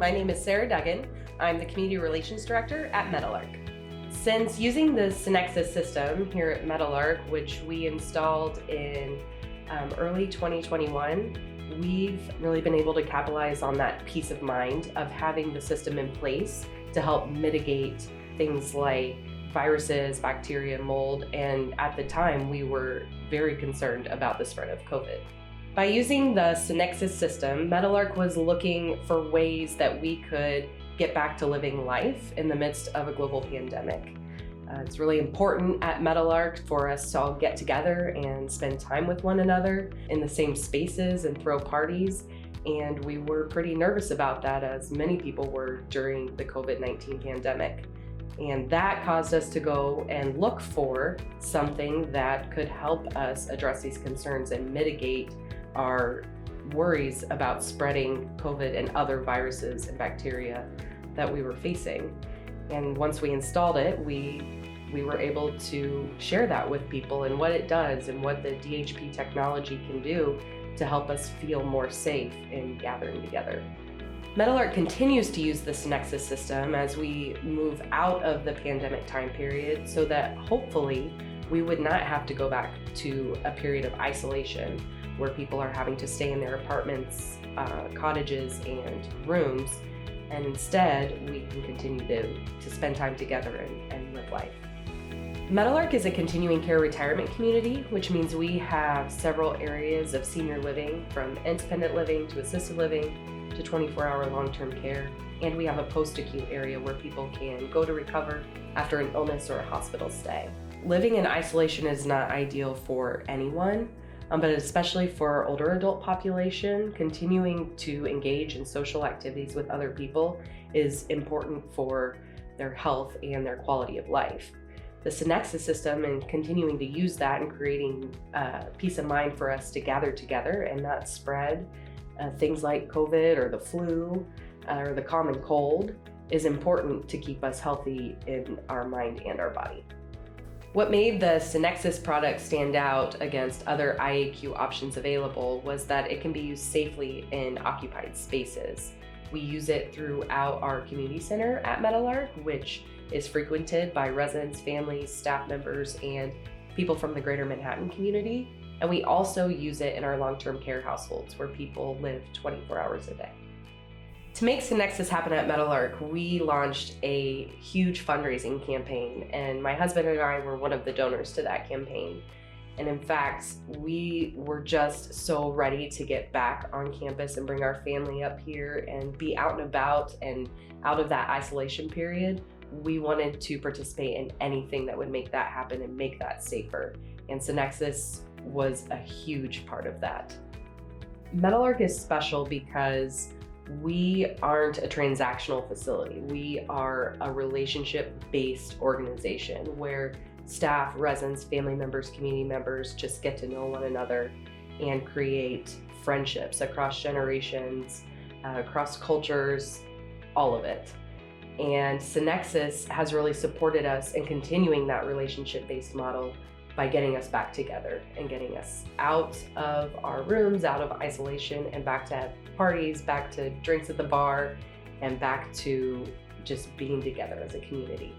My name is Sarah Duggan. I'm the Community Relations Director at Meadowlark. Since using the Synexis system here at Meadowlark, which we installed in early 2021, we've really been able to capitalize on that peace of mind of having the system in place to help mitigate things like viruses, bacteria, mold, and at the time we were very concerned about the spread of COVID. By using the Synexis system, Meadowlark was looking for ways that we could get back to living life in the midst of a global pandemic. It's really important at Meadowlark for us to all get together and spend time with one another in the same spaces and throw parties. And we were pretty nervous about that, as many people were during the COVID-19 pandemic. And that caused us to go and look for something that could help us address these concerns and mitigate our worries about spreading COVID and other viruses and bacteria that we were facing. And once we installed it, we were able to share that with people and what it does and what the DHP technology can do to help us feel more safe in gathering together. Meadowlark continues to use the Synexis system as we move out of the pandemic time period so that hopefully we would not have to go back to a period of isolation where people are having to stay in their apartments, cottages, and rooms, and instead we can continue to spend time together and live life. Meadowlark is a continuing care retirement community, which means we have several areas of senior living, from independent living to assisted living to 24-hour long-term care, and we have a post-acute area where people can go to recover after an illness or a hospital stay. Living in isolation is not ideal for anyone, but especially for our older adult population. Continuing to engage in social activities with other people is important for their health and their quality of life. The Synexis system and continuing to use that and creating peace of mind for us to gather together and not spread things like COVID or the flu or the common cold is important to keep us healthy in our mind and our body. What made the Synexis product stand out against other IAQ options available was that it can be used safely in occupied spaces. We use it throughout our community center at Meadowlark, which is frequented by residents, families, staff members, and people from the greater Manhattan community. And we also use it in our long-term care households where people live 24 hours a day. To make Synexis happen at Meadowlark, we launched a huge fundraising campaign, and my husband and I were one of the donors to that campaign. And in fact, we were just so ready to get back on campus and bring our family up here and be out and about and out of that isolation period. We wanted to participate in anything that would make that happen and make that safer. And Synexis was a huge part of that. Meadowlark is special because we aren't a transactional facility. We are a relationship-based organization where staff, residents, family members, community members just get to know one another and create friendships across generations, across cultures, all of it. And Synexis has really supported us in continuing that relationship-based model by getting us back together and getting us out of our rooms, out of isolation, and back to parties, back to drinks at the bar, and back to just being together as a community.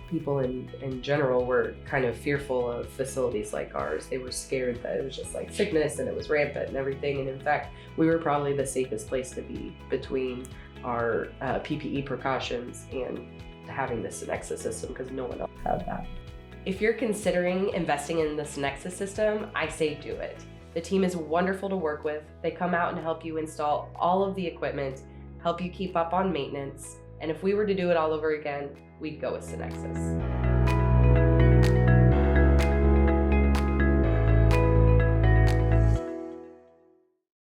People in general were kind of fearful of facilities like ours. They were scared that it was just like sickness and it was rampant and everything. And in fact, we were probably the safest place to be between our PPE precautions and having the Synexis system, because no one else had that. If you're considering investing in the Synexis system, I say do it. The team is wonderful to work with. They come out and help you install all of the equipment, help you keep up on maintenance, and if we were to do it all over again, we'd go with Synexis.